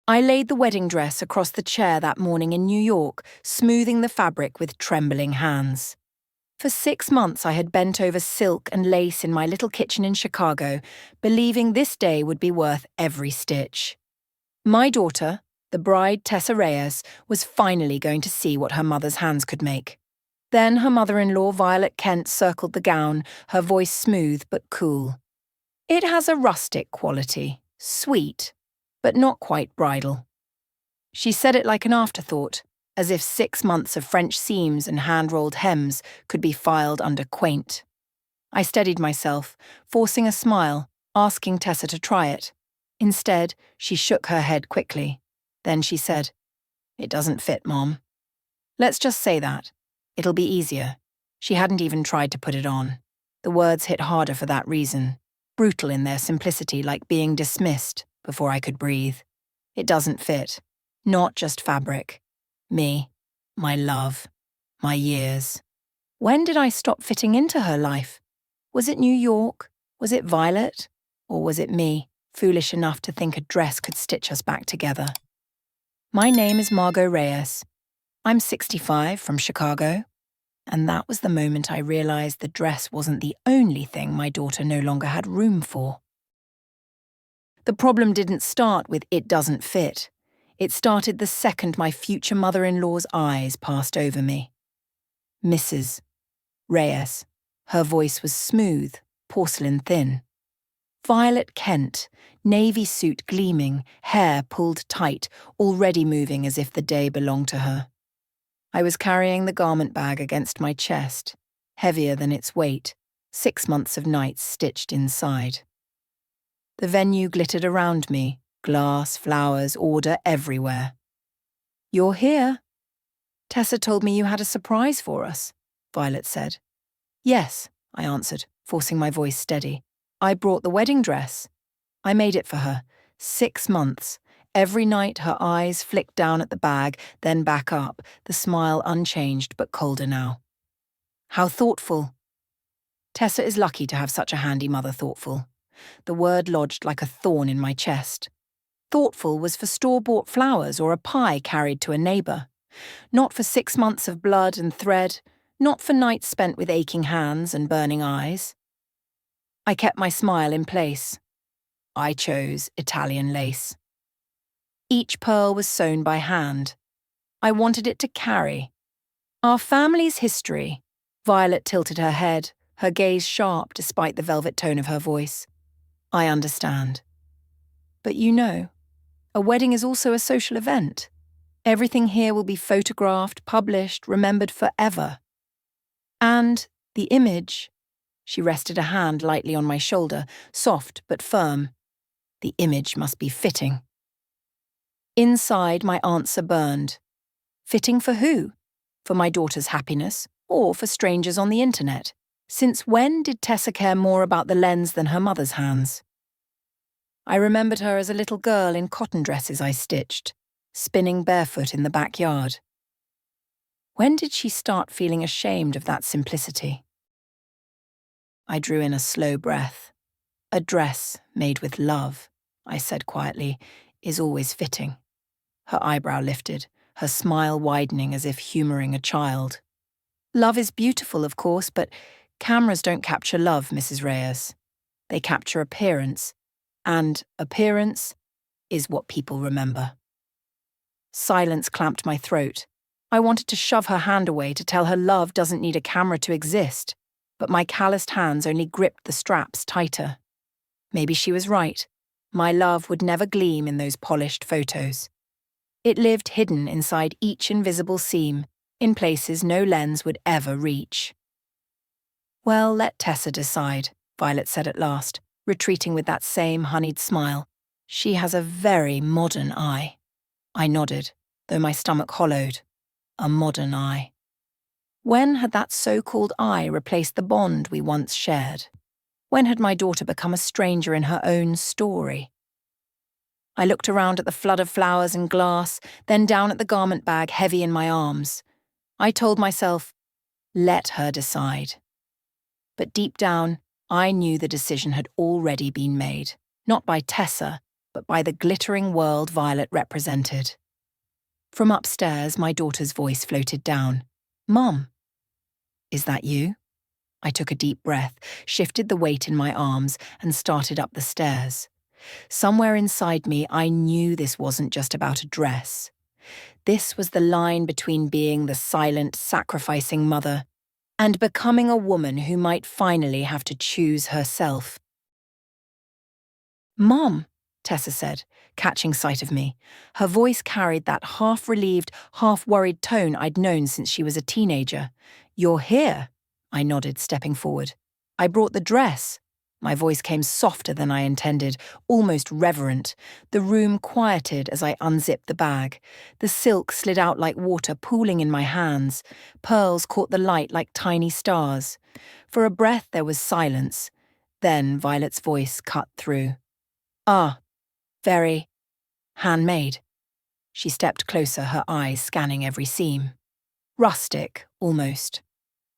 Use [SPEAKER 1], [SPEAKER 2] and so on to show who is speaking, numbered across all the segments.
[SPEAKER 1] I laid the wedding dress across the chair that morning in New York, smoothing the fabric with trembling hands. For 6 months I had bent over silk and lace in my little kitchen in Chicago, believing this day would be worth every stitch. My daughter, the bride Tessa Reyes, was finally going to see what her mother's hands could make. Then her mother-in-law Violet Kent circled the gown, her voice smooth but cool. It has a rustic quality, sweet, but not quite bridal. She said it like an afterthought, as if 6 months of French seams and hand-rolled hems could be filed under quaint. I steadied myself, forcing a smile, asking Tessa to try it. Instead, she shook her head quickly. Then she said, "It doesn't fit, Mom." Let's just say that. It'll be easier. She hadn't even tried to put it on. The words hit harder for that reason, brutal in their simplicity, like being dismissed before I could breathe. It doesn't fit. Not just fabric. Me. My love. My years. When did I stop fitting into her life? Was it New York? Was it Violet? Or was it me, foolish enough to think a dress could stitch us back together? My name is Margot Reyes. I'm 65 from Chicago. And that was the moment I realized the dress wasn't the only thing my daughter no longer had room for. The problem didn't start with "it doesn't fit." It started the second my future mother-in-law's eyes passed over me. Mrs. Reyes. Her voice was smooth, porcelain thin. Violet Kent, navy suit gleaming, hair pulled tight, already moving as if the day belonged to her. I was carrying the garment bag against my chest, heavier than its weight, 6 months of nights stitched inside. The venue glittered around me, glass, flowers, order everywhere. "You're here." "Tessa told me you had a surprise for us," Violet said. "Yes," I answered, forcing my voice steady. "I brought the wedding dress. I made it for her. 6 months. Every night her eyes flicked down at the bag, then back up, the smile unchanged but colder now." "How thoughtful." Tessa is lucky to have such a handy mother. Thoughtful. The word lodged like a thorn in my chest. Thoughtful was for store-bought flowers or a pie carried to a neighbour. Not for 6 months of blood and thread, not for nights spent with aching hands and burning eyes. I kept my smile in place. I chose Italian lace. Each pearl was sewn by hand. I wanted it to carry. Our family's history. Violet tilted her head, her gaze sharp despite the velvet tone of her voice. "I understand. But you know, a wedding is also a social event. Everything here will be photographed, published, remembered forever. And the image," she rested a hand lightly on my shoulder, soft but firm. "The image must be fitting." Inside, my answer burned. Fitting for who? For my daughter's happiness, or for strangers on the internet? Since when did Tessa care more about the lens than her mother's hands? I remembered her as a little girl in cotton dresses I stitched, spinning barefoot in the backyard. When did she start feeling ashamed of that simplicity? I drew in a slow breath. "A dress made with love," I said quietly, "is always fitting." Her eyebrow lifted, her smile widening as if humouring a child. "Love is beautiful, of course, but cameras don't capture love, Mrs. Reyes. They capture appearance, and appearance is what people remember." Silence clamped my throat. I wanted to shove her hand away to tell her love doesn't need a camera to exist, but my calloused hands only gripped the straps tighter. Maybe she was right. My love would never gleam in those polished photos. It lived hidden inside each invisible seam, in places no lens would ever reach. "Well, let Tessa decide," Violet said at last, retreating with that same honeyed smile. "She has a very modern eye." I nodded, though my stomach hollowed. A modern eye. When had that so-called eye replaced the bond we once shared? When had my daughter become a stranger in her own story? I looked around at the flood of flowers and glass, then down at the garment bag heavy in my arms. I told myself, let her decide. But deep down, I knew the decision had already been made, not by Tessa, but by the glittering world Violet represented. From upstairs, my daughter's voice floated down. "Mom, is that you?" I took a deep breath, shifted the weight in my arms, and started up the stairs. Somewhere inside me, I knew this wasn't just about a dress. This was the line between being the silent, sacrificing mother and becoming a woman who might finally have to choose herself. "Mom," Tessa said, catching sight of me. Her voice carried that half-relieved, half-worried tone I'd known since she was a teenager. "You're here," I nodded, stepping forward. "I brought the dress." My voice came softer than I intended, almost reverent. The room quieted as I unzipped the bag. The silk slid out like water pooling in my hands. Pearls caught the light like tiny stars. For a breath there was silence. Then Violet's voice cut through. "Ah, very handmade." She stepped closer, her eyes scanning every seam. "Rustic, almost.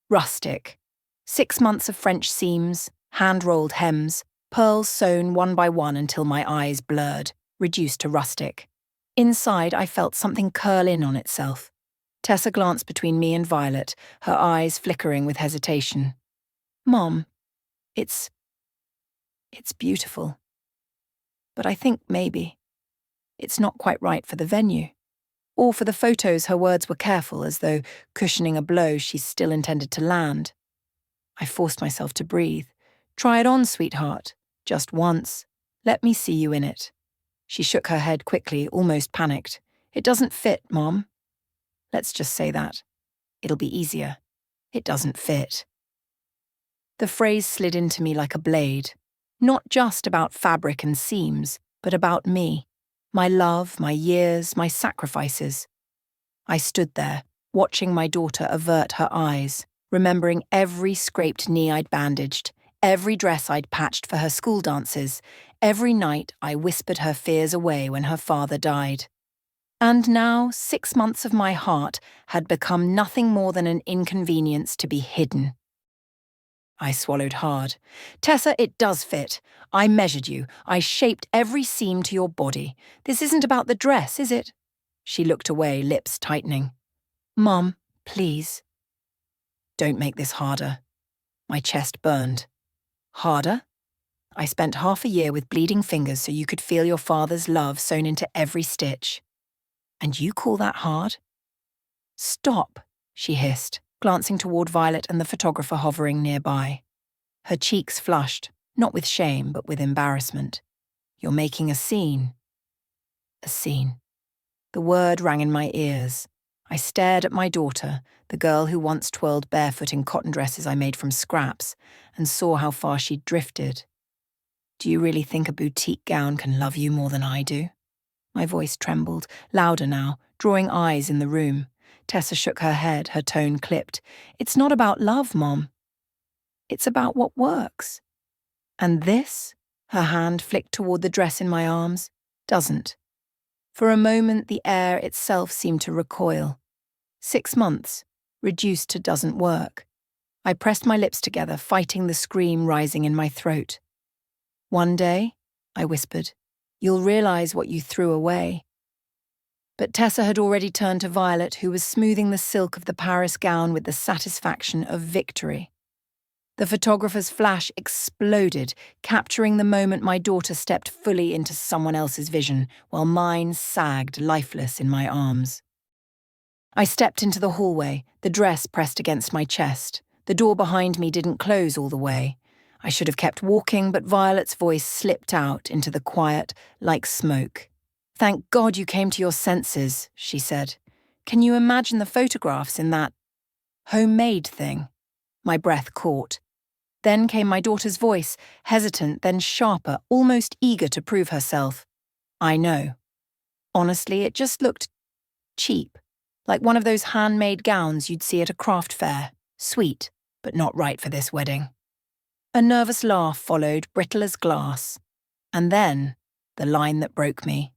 [SPEAKER 1] Rustic. 6 months of French seams, hand-rolled hems, pearls sewn one by one until my eyes blurred, reduced to rustic. Inside, I felt something curl in on itself." Tessa glanced between me and Violet, her eyes flickering with hesitation. "Mom, it's beautiful. But I think maybe it's not quite right for the venue. Or for the photos." Her words were careful, as though cushioning a blow she still intended to land. I forced myself to breathe. "Try it on, sweetheart. Just once. Let me see you in it." She shook her head quickly, almost panicked. "It doesn't fit, Mom." "Let's just say that. It'll be easier. It doesn't fit." The phrase slid into me like a blade. Not just about fabric and seams, but about me. My love, my years, my sacrifices. I stood there, watching my daughter avert her eyes, remembering every scraped knee I'd bandaged, every dress I'd patched for her school dances, every night I whispered her fears away when her father died. And now 6 months of my heart had become nothing more than an inconvenience to be hidden. I swallowed hard. "Tessa, it does fit. I measured you. I shaped every seam to your body. This isn't about the dress, is it?" She looked away, lips tightening. "Mom, please." "Don't make this harder." My chest burned. "Harder? I spent half a year with bleeding fingers so you could feel your father's love sewn into every stitch. And you call that hard?" "Stop," she hissed, glancing toward Violet and the photographer hovering nearby. Her cheeks flushed, not with shame, but with embarrassment. "You're making a scene." A scene. The word rang in my ears. I stared at my daughter, the girl who once twirled barefoot in cotton dresses I made from scraps, and saw how far she'd drifted. "Do you really think a boutique gown can love you more than I do?" My voice trembled, louder now, drawing eyes in the room. Tessa shook her head, her tone clipped. "It's not about love, Mom. It's about what works. And this," her hand flicked toward the dress in my arms, "doesn't." For a moment, the air itself seemed to recoil. 6 months, reduced to doesn't work. I pressed my lips together, fighting the scream rising in my throat. "One day," I whispered, "you'll realize what you threw away." But Tessa had already turned to Violet, who was smoothing the silk of the Paris gown with the satisfaction of victory. The photographer's flash exploded, capturing the moment my daughter stepped fully into someone else's vision, while mine sagged lifeless in my arms. I stepped into the hallway, the dress pressed against my chest. The door behind me didn't close all the way. I should have kept walking, but Violet's voice slipped out into the quiet, like smoke. "Thank God you came to your senses," she said. "Can you imagine the photographs in that homemade thing?" My breath caught. Then came my daughter's voice, hesitant, then sharper, almost eager to prove herself. "I know. Honestly, it just looked cheap, like one of those handmade gowns you'd see at a craft fair. Sweet, but not right for this wedding." A nervous laugh followed, brittle as glass. And then, the line that broke me.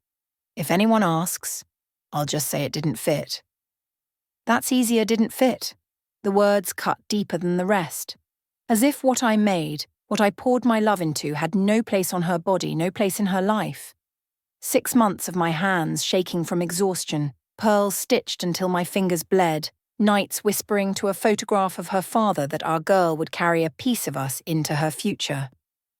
[SPEAKER 1] "If anyone asks, I'll just say it didn't fit." That's easier didn't fit. The words cut deeper than the rest. As if what I made, what I poured my love into, had no place on her body, no place in her life. 6 months of my hands shaking from exhaustion, pearls stitched until my fingers bled, nights whispering to a photograph of her father that our girl would carry a piece of us into her future.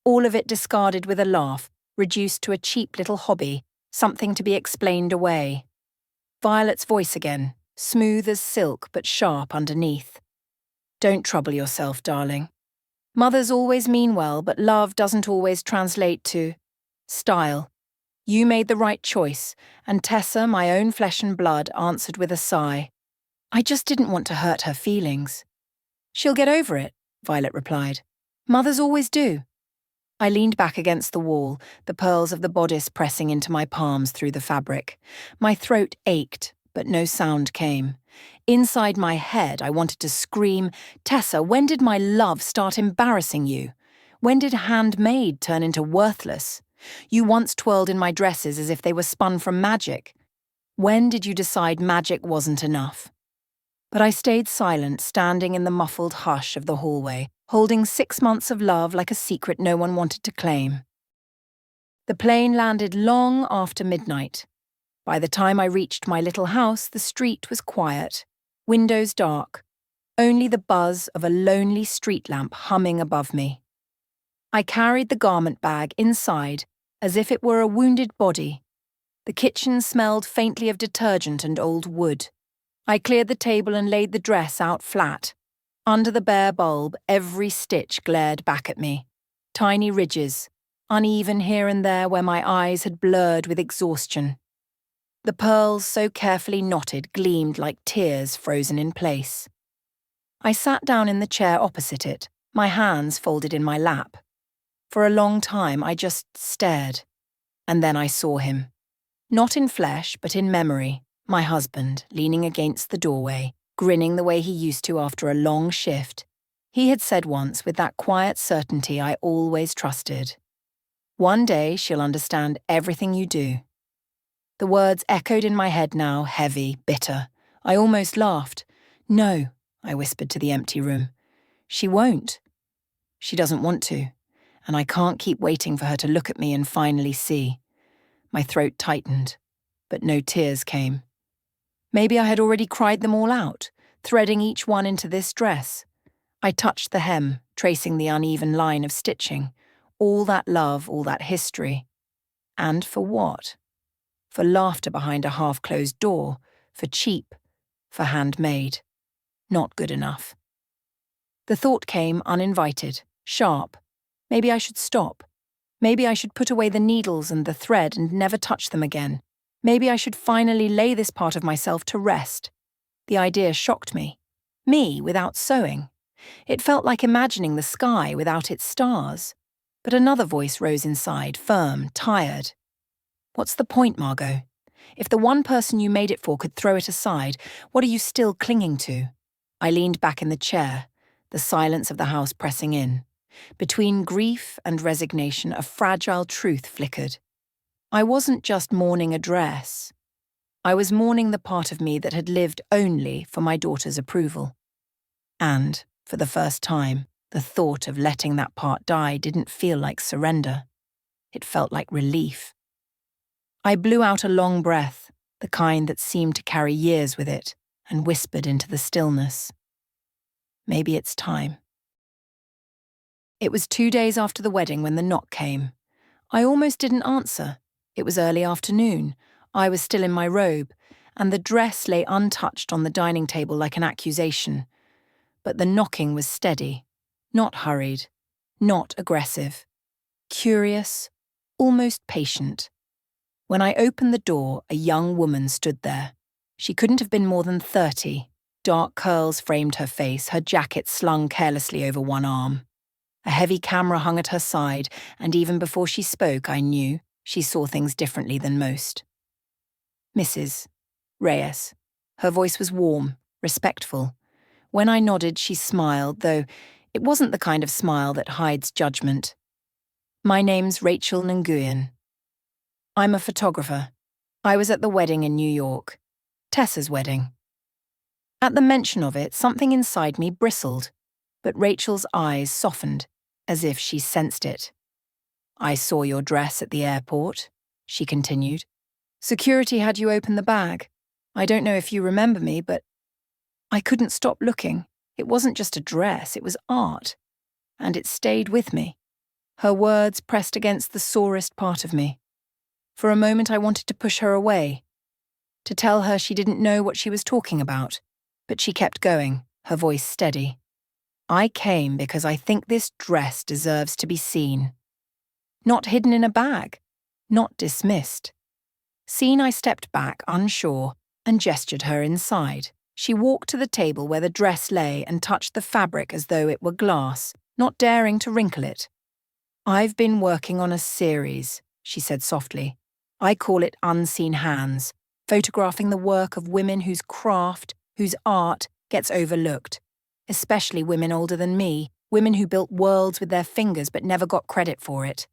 [SPEAKER 1] All of it discarded with a laugh, reduced to a cheap little hobby, something to be explained away. Violet's voice again, smooth as silk but sharp underneath. Don't trouble yourself, darling. Mothers always mean well, but love doesn't always translate to style. You made the right choice, and Tessa, my own flesh and blood, answered with a sigh. I just didn't want to hurt her feelings. She'll get over it, Violet replied. Mothers always do. I leaned back against the wall, the pearls of the bodice pressing into my palms through the fabric. My throat ached, but no sound came. Inside my head, I wanted to scream, Tessa, when did my love start embarrassing you? When did handmade turn into worthless? You once twirled in my dresses as if they were spun from magic. When did you decide magic wasn't enough? But I stayed silent, standing in the muffled hush of the hallway, holding 6 months of love like a secret no one wanted to claim. The plane landed long after midnight. By the time I reached my little house, the street was quiet, windows dark, only the buzz of a lonely street lamp humming above me. I carried the garment bag inside as if it were a wounded body. The kitchen smelled faintly of detergent and old wood. I cleared the table and laid the dress out flat. Under the bare bulb, every stitch glared back at me. Tiny ridges, uneven here and there where my eyes had blurred with exhaustion. The pearls, so carefully knotted, gleamed like tears frozen in place. I sat down in the chair opposite it, my hands folded in my lap. For a long time, I just stared. And then I saw him. Not in flesh, but in memory, my husband, leaning against the doorway, grinning the way he used to after a long shift. He had said once with that quiet certainty I always trusted. One day she'll understand everything you do. The words echoed in my head now, heavy, bitter. I almost laughed. No, I whispered to the empty room. She won't. She doesn't want to, and I can't keep waiting for her to look at me and finally see. My throat tightened, but no tears came. Maybe I had already cried them all out, threading each one into this dress. I touched the hem, tracing the uneven line of stitching. All that love, all that history. And for what? For laughter behind a half-closed door, for cheap, for handmade. Not good enough. The thought came uninvited, sharp. Maybe I should stop. Maybe I should put away the needles and the thread and never touch them again. Maybe I should finally lay this part of myself to rest. The idea shocked me. Me without sewing. It felt like imagining the sky without its stars. But another voice rose inside, firm, tired. What's the point, Margot? If the one person you made it for could throw it aside, what are you still clinging to? I leaned back in the chair, the silence of the house pressing in. Between grief and resignation, a fragile truth flickered. I wasn't just mourning a dress. I was mourning the part of me that had lived only for my daughter's approval. And, for the first time, the thought of letting that part die didn't feel like surrender. It felt like relief. I blew out a long breath, the kind that seemed to carry years with it, and whispered into the stillness. Maybe it's time. It was 2 days after the wedding when the knock came. I almost didn't answer. It was early afternoon. I was still in my robe, and the dress lay untouched on the dining table like an accusation. But the knocking was steady, not hurried, not aggressive. Curious, almost patient. When I opened the door, a young woman stood there. She couldn't have been more than 30. Dark curls framed her face, her jacket slung carelessly over one arm. A heavy camera hung at her side, and even before she spoke, I knew she saw things differently than most. Mrs. Reyes. Her voice was warm, respectful. When I nodded, she smiled, though it wasn't the kind of smile that hides judgment. My name's Rachel Nguyen. I'm a photographer. I was at the wedding in New York. Tessa's wedding. At the mention of it, something inside me bristled, but Rachel's eyes softened, as if she sensed it. I saw your dress at the airport. she continued. Security had you open the bag. I don't know if you remember me, but I couldn't stop looking. It wasn't just a dress, it was art. And it stayed with me. Her words pressed against the sorest part of me. For a moment I wanted to push her away, to tell her she didn't know what she was talking about, but she kept going, her voice steady. I came because I think this dress deserves to be seen. Not hidden in a bag, not dismissed. Seen, I stepped back, unsure, and gestured her inside. She walked to the table where the dress lay and touched the fabric as though it were glass, not daring to wrinkle it. I've been working on a series, she said softly. I call it Unseen Hands, photographing the work of women whose craft, whose art, gets overlooked. Especially women older than me, women who built worlds with their fingers but never got credit for it.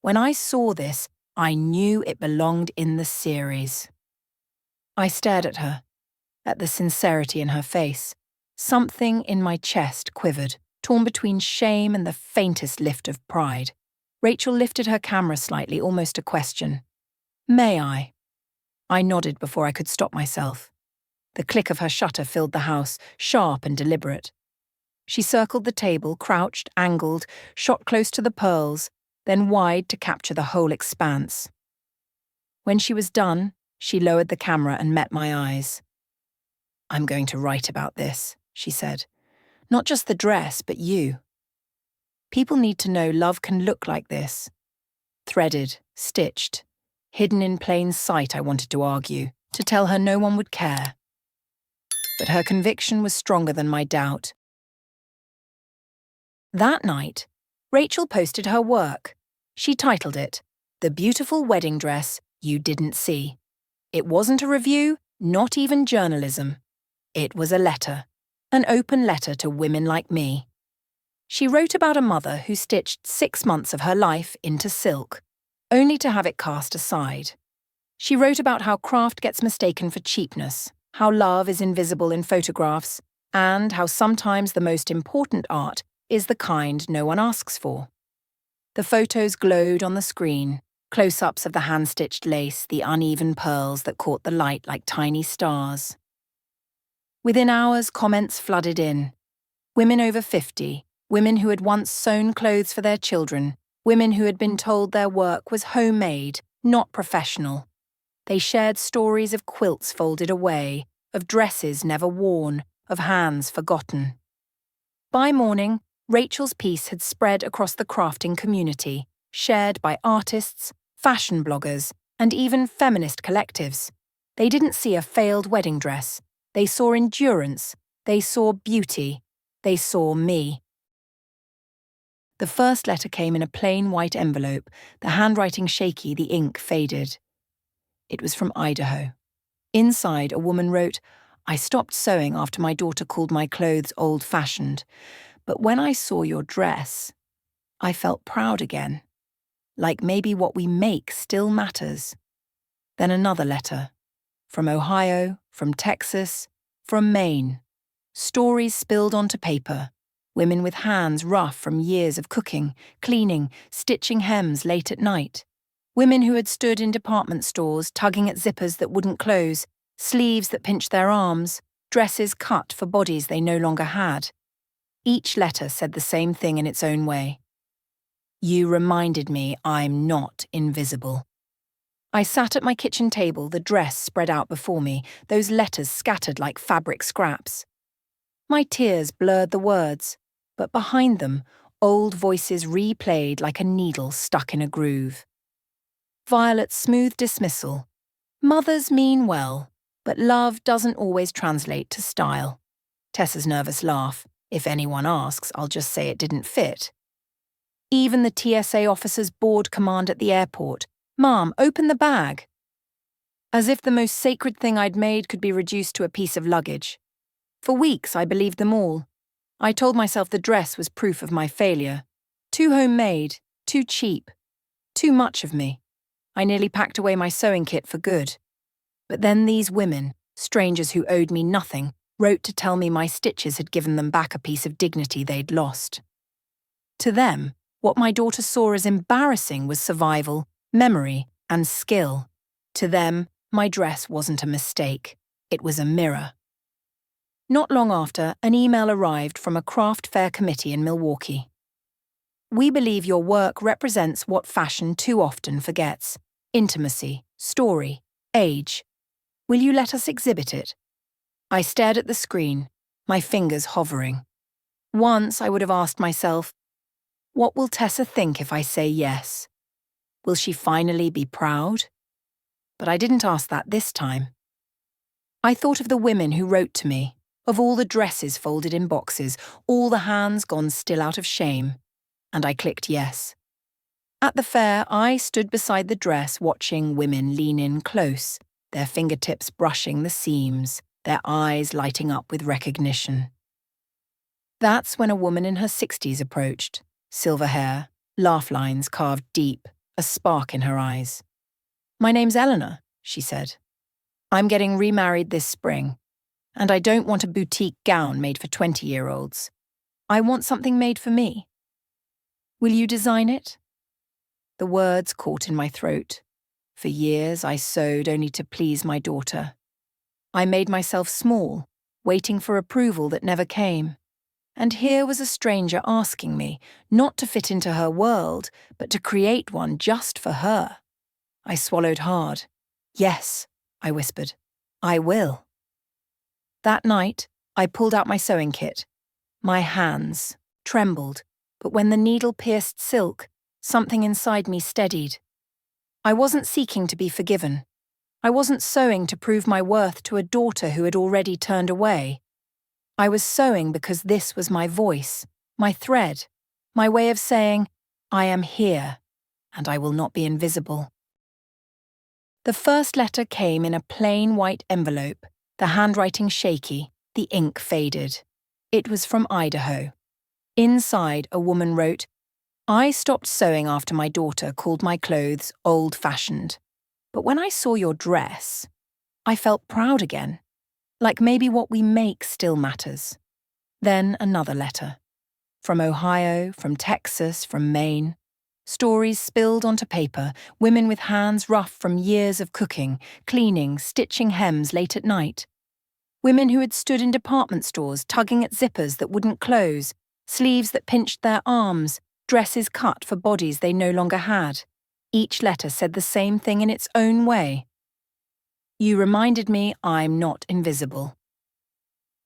[SPEAKER 1] When I saw this, I knew it belonged in the series. I stared at her, at the sincerity in her face. Something in my chest quivered, torn between shame and the faintest lift of pride. Rachel lifted her camera slightly, almost a question. May I? I nodded before I could stop myself. The click of her shutter filled the house, sharp and deliberate. She circled the table, crouched, angled, shot close to the pearls, then wide to capture the whole expanse. When she was done, she lowered the camera and met my eyes. I'm going to write about this, she said. Not just the dress, but you. People need to know love can look like this. Threaded, stitched, hidden in plain sight, I wanted to argue, to tell her no one would care. But her conviction was stronger than my doubt. That night, Rachel posted her work. She titled it, The Beautiful Wedding Dress You Didn't See. It wasn't a review, not even journalism. It was a letter, an open letter to women like me. She wrote about a mother who stitched 6 months of her life into silk, only to have it cast aside. She wrote about how craft gets mistaken for cheapness, how love is invisible in photographs, and how sometimes the most important art is the kind no one asks for. The photos glowed on the screen, close-ups of the hand-stitched lace, the uneven pearls that caught the light like tiny stars. Within hours, comments flooded in. Women over 50, women who had once sewn clothes for their children, women who had been told their work was homemade, not professional. They shared stories of quilts folded away, of dresses never worn, of hands forgotten. By morning, Rachel's piece had spread across the crafting community, shared by artists, fashion bloggers, and even feminist collectives. They didn't see a failed wedding dress. They saw endurance. They saw beauty. They saw me. The first letter came in a plain white envelope, the handwriting shaky, the ink faded. It was from Idaho. Inside, a woman wrote, I stopped sewing after my daughter called my clothes old-fashioned, but when I saw your dress, I felt proud again, like maybe what we make still matters. Then another letter, from Ohio, from Texas, from Maine. Stories spilled onto paper, women with hands rough from years of cooking, cleaning, stitching hems late at night. Women who had stood in department stores tugging at zippers that wouldn't close, sleeves that pinched their arms, dresses cut for bodies they no longer had. Each letter said the same thing in its own way. You reminded me I'm not invisible. I sat at my kitchen table, the dress spread out before me, those letters scattered like fabric scraps. My tears blurred the words, but behind them, old voices replayed like a needle stuck in a groove. Violet's smooth dismissal. Mothers mean well, but love doesn't always translate to style. Tessa's nervous laugh. If anyone asks, I'll just say it didn't fit. Even the TSA officer's bored command at the airport, Mom, open the bag. As if the most sacred thing I'd made could be reduced to a piece of luggage. For weeks, I believed them all. I told myself the dress was proof of my failure. Too homemade, too cheap, too much of me. I nearly packed away my sewing kit for good. But then these women, strangers who owed me nothing, wrote to tell me my stitches had given them back a piece of dignity they'd lost. To them, what my daughter saw as embarrassing was survival, memory, and skill. To them, my dress wasn't a mistake. It was a mirror. Not long after, an email arrived from a craft fair committee in Milwaukee. We believe your work represents what fashion too often forgets: intimacy, story, age. Will you let us exhibit it? I stared at the screen, my fingers hovering. Once I would have asked myself, what will Tessa think if I say yes? Will she finally be proud? But I didn't ask that this time. I thought of the women who wrote to me, of all the dresses folded in boxes, all the hands gone still out of shame, and I clicked yes. At the fair, I stood beside the dress watching women lean in close, their fingertips brushing the seams, their eyes lighting up with recognition. That's when a woman in her 60s approached, silver hair, laugh lines carved deep, a spark in her eyes. "My name's Eleanor," she said. "I'm getting remarried this spring, and I don't want a boutique gown made for 20-year-olds. I want something made for me. Will you design it?" The words caught in my throat. For years I sewed only to please my daughter. I made myself small, waiting for approval that never came. And here was a stranger asking me, not to fit into her world, but to create one just for her. I swallowed hard. "Yes," I whispered. "I will." That night, I pulled out my sewing kit. My hands trembled, but when the needle pierced silk, something inside me steadied. I wasn't seeking to be forgiven. I wasn't sewing to prove my worth to a daughter who had already turned away. I was sewing because this was my voice, my thread, my way of saying, I am here, and I will not be invisible. The first letter came in a plain white envelope, the handwriting shaky, the ink faded. It was from Idaho. Inside, a woman wrote, "I stopped sewing after my daughter called my clothes old-fashioned. But when I saw your dress, I felt proud again. Like maybe what we make still matters." Then another letter. From Ohio, from Texas, from Maine. Stories spilled onto paper, women with hands rough from years of cooking, cleaning, stitching hems late at night. Women who had stood in department stores tugging at zippers that wouldn't close, sleeves that pinched their arms, dresses cut for bodies they no longer had. Each letter said the same thing in its own way. You reminded me I'm not invisible.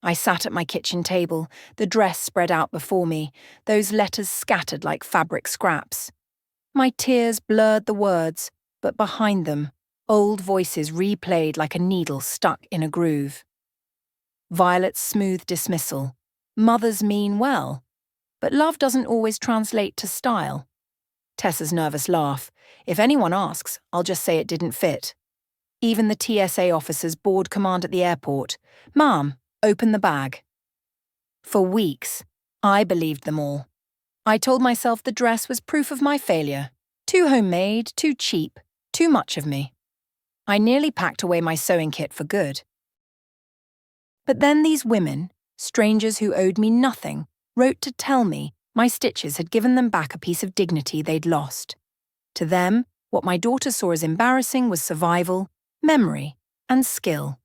[SPEAKER 1] I sat at my kitchen table, the dress spread out before me, those letters scattered like fabric scraps. My tears blurred the words, but behind them, old voices replayed like a needle stuck in a groove. Violet's smooth dismissal. Mothers mean well, but love doesn't always translate to style. Tessa's nervous laugh. If anyone asks, I'll just say it didn't fit. Even the TSA officer's board command at the airport. "Ma'am, open the bag." For weeks, I believed them all. I told myself the dress was proof of my failure. Too homemade, too cheap, too much of me. I nearly packed away my sewing kit for good. But then these women, strangers who owed me nothing, wrote to tell me my stitches had given them back a piece of dignity they'd lost. To them, what my daughter saw as embarrassing was survival, memory, and skill.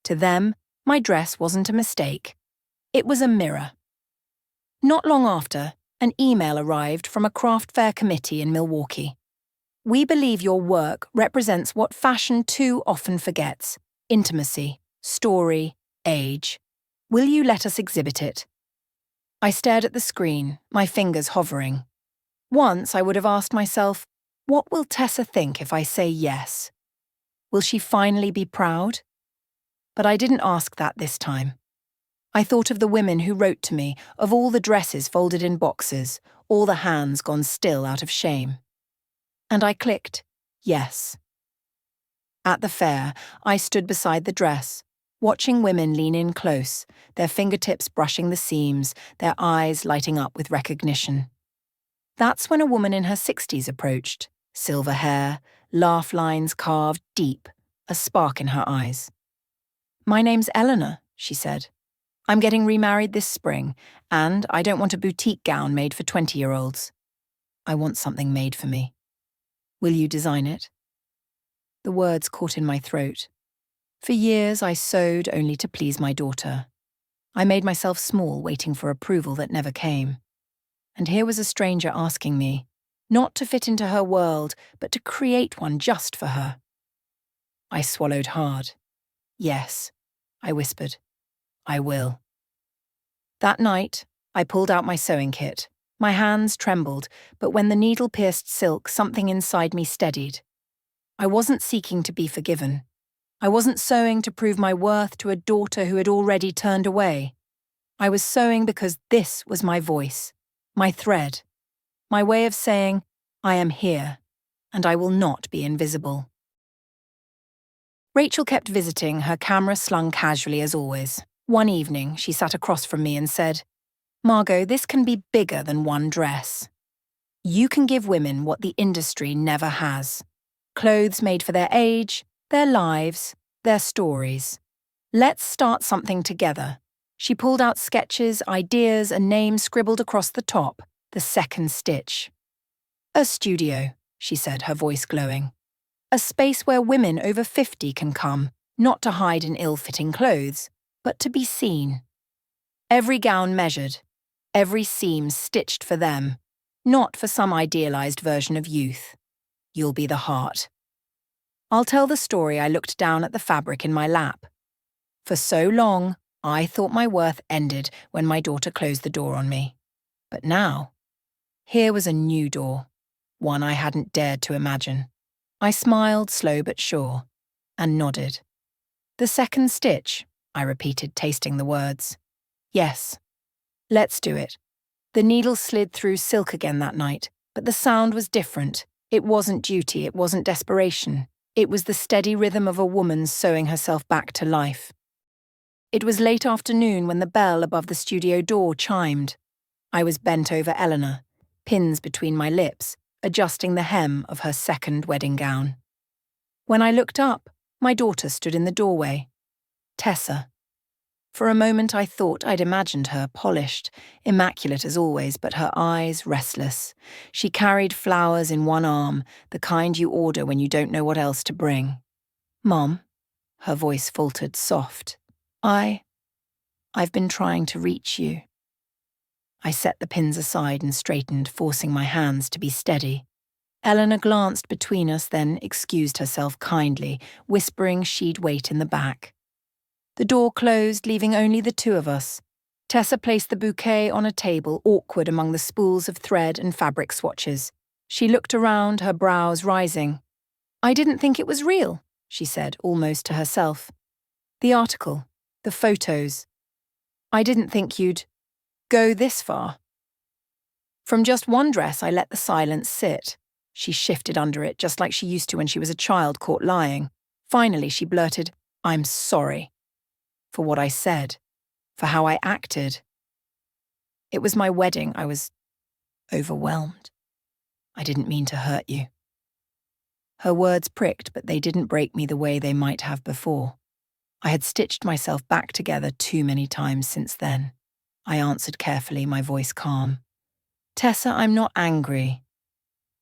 [SPEAKER 1] To them, my dress wasn't a mistake. It was a mirror. Not long after, an email arrived from a craft fair committee in Milwaukee. We believe your work represents what fashion too often forgets: intimacy, story, age. Will you let us exhibit it? I stared at the screen, my fingers hovering. Once I would have asked myself, what will Tessa think if I say yes? Will she finally be proud? But I didn't ask that this time. I thought of the women who wrote to me, of all the dresses folded in boxes, all the hands gone still out of shame. And I clicked, yes. At the fair, I stood beside the dress, watching women lean in close, their fingertips brushing the seams, their eyes lighting up with recognition. That's when a woman in her 60s approached, silver hair, laugh lines carved deep, a spark in her eyes. "My name's Eleanor," she said. "I'm getting remarried this spring, and I don't want a boutique gown made for 20-year-olds. I want something made for me. Will you design it?" The words caught in my throat. For years, I sewed only to please my daughter. I made myself small, waiting for approval that never came. And here was a stranger asking me, not to fit into her world, but to create one just for her. I swallowed hard. Yes, I whispered. I will. That night, I pulled out my sewing kit. My hands trembled, but when the needle pierced silk, something inside me steadied. I wasn't seeking to be forgiven. I wasn't sewing to prove my worth to a daughter who had already turned away. I was sewing because this was my voice, my thread, my way of saying, I am here, and I will not be invisible. Rachel kept visiting, her camera slung casually as always. One evening, she sat across from me and said, Margot, this can be bigger than one dress. You can give women what the industry never has. Clothes made for their age, their lives, their stories. Let's start something together. She pulled out sketches, ideas, a name scribbled across the top, the second stitch. A studio, she said, her voice glowing. A space where women over 50 can come, not to hide in ill-fitting clothes, but to be seen. Every gown measured, every seam stitched for them, not for some idealized version of youth. You'll be the heart. I'll tell the story I looked down at the fabric in my lap. For so long, I thought my worth ended when my daughter closed the door on me. But now, here was a new door, one I hadn't dared to imagine. I smiled, slow but sure, and nodded. The second stitch, I repeated, tasting the words. Yes, let's do it. The needle slid through silk again that night, but the sound was different. It wasn't duty, it wasn't desperation. It was the steady rhythm of a woman sewing herself back to life. It was late afternoon when the bell above the studio door chimed. I was bent over Eleanor, pins between my lips, adjusting the hem of her second wedding gown. When I looked up, my daughter stood in the doorway. Tessa. For a moment I thought I'd imagined her polished, immaculate as always, but her eyes restless. She carried flowers in one arm, the kind you order when you don't know what else to bring. Mom, her voice faltered, soft. I've been trying to reach you. I set the pins aside and straightened, forcing my hands to be steady. Eleanor glanced between us, then excused herself kindly, whispering she'd wait in the back. The door closed, leaving only the two of us. Tessa placed the bouquet on a table, awkward among the spools of thread and fabric swatches. She looked around, her brows rising. I didn't think it was real, she said, almost to herself. The article, the photos. I didn't think you'd go this far. From just one dress, I let the silence sit. She shifted under it, just like she used to when she was a child caught lying. Finally, she blurted, I'm sorry. For what I said, for how I acted. It was my wedding. I was overwhelmed. I didn't mean to hurt you. Her words pricked, but they didn't break me the way they might have before. I had stitched myself back together too many times since then. I answered carefully, my voice calm. Tessa, I'm not angry.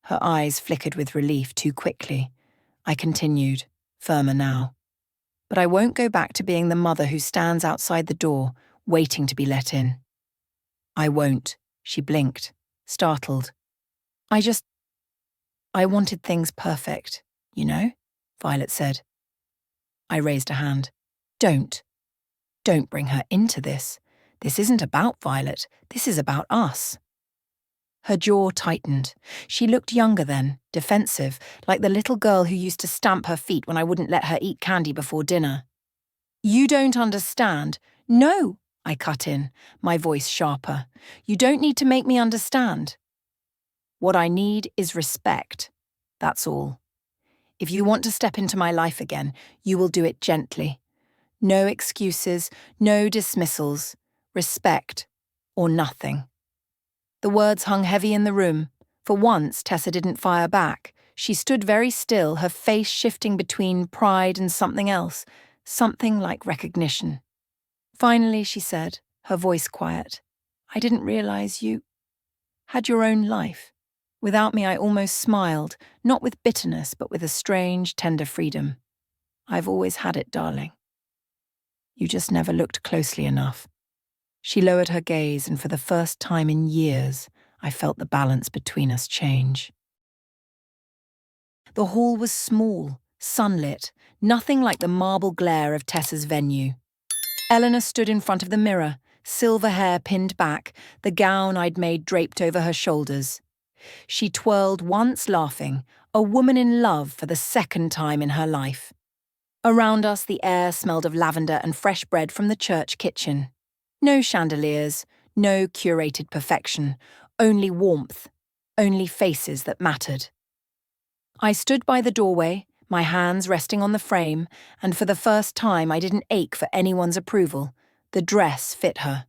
[SPEAKER 1] Her eyes flickered with relief too quickly. I continued, firmer now. But I won't go back to being the mother who stands outside the door, waiting to be let in. I won't, she blinked, startled. I wanted things perfect, you know, Violet said. I raised a hand. Don't bring her into this. This isn't about Violet, this is about us. Her jaw tightened. She looked younger then, defensive, like the little girl who used to stamp her feet when I wouldn't let her eat candy before dinner. You don't understand. No, I cut in, my voice sharper. You don't need to make me understand. What I need is respect. That's all. If you want to step into my life again, you will do it gently. No excuses, no dismissals. Respect, or nothing. The words hung heavy in the room. For once, Tessa didn't fire back. She stood very still, her face shifting between pride and something else, something like recognition. Finally, she said, her voice quiet, I didn't realize you had your own life. Without me, I almost smiled, not with bitterness, but with a strange, tender freedom. I've always had it, darling. You just never looked closely enough. She lowered her gaze, and for the first time in years, I felt the balance between us change. The hall was small, sunlit, nothing like the marble glare of Tessa's venue. Eleanor stood in front of the mirror, silver hair pinned back, the gown I'd made draped over her shoulders. She twirled once, laughing, a woman in love for the second time in her life. Around us, the air smelled of lavender and fresh bread from the church kitchen. No chandeliers, no curated perfection, only warmth, only faces that mattered. I stood by the doorway, my hands resting on the frame, and for the first time I didn't ache for anyone's approval. The dress fit her.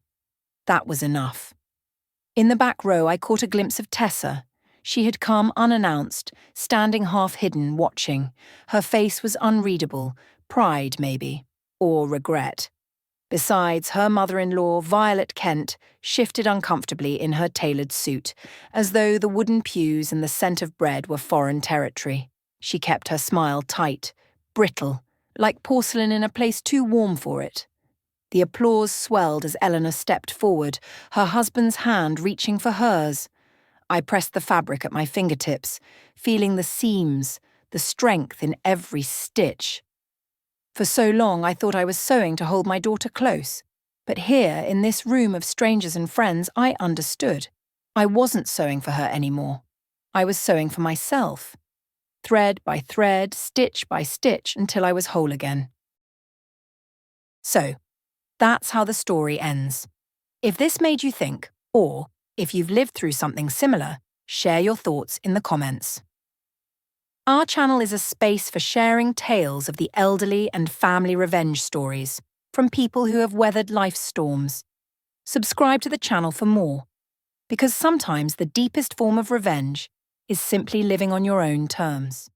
[SPEAKER 1] That was enough. In the back row, I caught a glimpse of Tessa. She had come unannounced, standing half-hidden, watching. Her face was unreadable, pride maybe, or regret. Besides, her mother-in-law, Violet Kent, shifted uncomfortably in her tailored suit, as though the wooden pews and the scent of bread were foreign territory. She kept her smile tight, brittle, like porcelain in a place too warm for it. The applause swelled as Eleanor stepped forward, her husband's hand reaching for hers. I pressed the fabric at my fingertips, feeling the seams, the strength in every stitch. For so long I thought I was sewing to hold my daughter close. But here, in this room of strangers and friends, I understood. I wasn't sewing for her anymore. I was sewing for myself. Thread by thread, stitch by stitch, until I was whole again. So, that's how the story ends. If this made you think, or if you've lived through something similar, share your thoughts in the comments. Our channel is a space for sharing tales of the elderly and family revenge stories from people who have weathered life's storms. Subscribe to the channel for more, because sometimes the deepest form of revenge is simply living on your own terms.